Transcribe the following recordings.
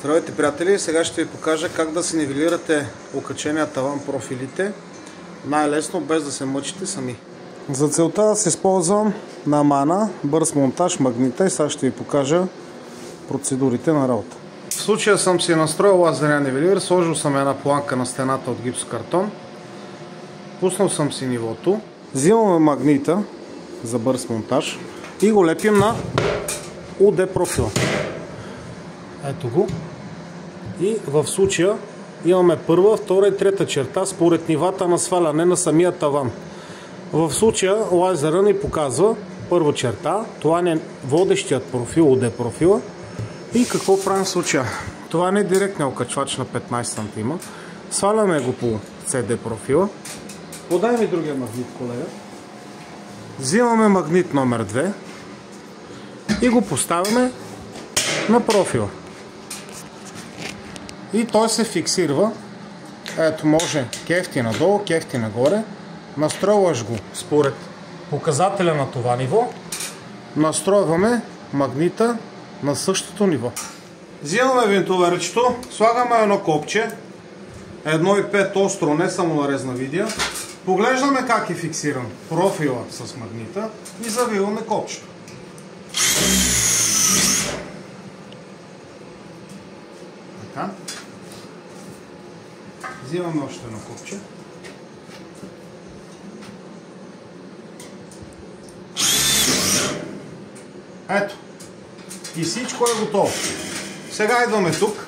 Здравейте, приятели! Сега ще ви покажа как да си нивелирате окачения таван профилите най-лесно, без да се мъчите сами. За целта се използвам Намана, бърз монтаж, магнита и сега ще ви покажа процедурите на работа. В случая съм си настроил лазерен нивелир, сложил съм една планка на стената от гипсокартон, пуснал съм си нивото, взимаме магнита за бърз монтаж и го лепим на УД профила. Ето го. И в случая имаме първа, втора и трета черта според нивата на сваляне на самия таван. В случая лазера ни показва първа черта, това не е водещият профил, УД профила. И какво правим в случая? Това не е директният окачвач на 15 см. Сваляме го по CD профила. Подай ми другия магнит, колега. Взимаме магнит номер 2 и го поставяме на профила. И той се фиксира. Ето, може кефти надолу, кефти нагоре. Настройваш го според показателя на това ниво. Настройваме магнита на същото ниво. Взимаме винтоверчето, слагаме едно копче, 1,5 остро, не само нарезна видео. Поглеждаме как е фиксиран профила с магнита и завиваме копчето. Така. Взимаме още едно копче. Ето. И всичко е готово. Сега идваме тук.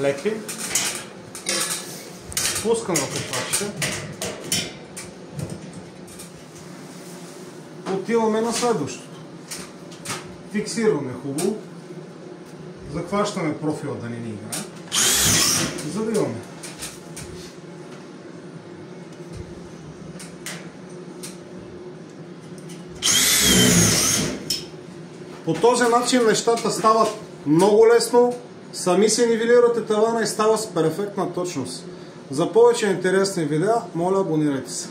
Лепим. Пускаме окачвачите. Отиваме на следващото. Фиксираме хубаво. Захващаме профила да не ни играе. Завиваме. По този начин нещата стават много лесно, сами се нивелирате тавана и става с перфектна точност. За повече интересни видеа, моля, абонирайте се.